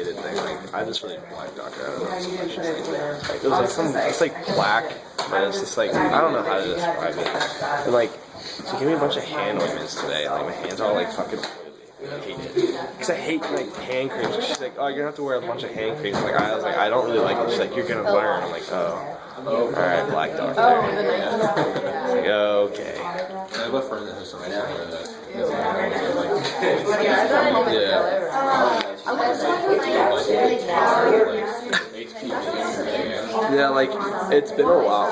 thing. Like, I just really black doctor. I don't know so much. Like, it was like it's like black, but it's just like, I don't know how to describe it. And like, she gave me a bunch of hand ointments today, and like, my hands are all like fucking oily. I hate it. Because I hate like hand creams. She's like, oh, you're gonna have to wear a bunch of hand creams. Like, I was like, I don't really like it. She's like, you're gonna learn. I'm like, oh. Alright, black doctor. Yeah. Like, okay. I have a friend that has something like that. Yeah, like, it's been a while.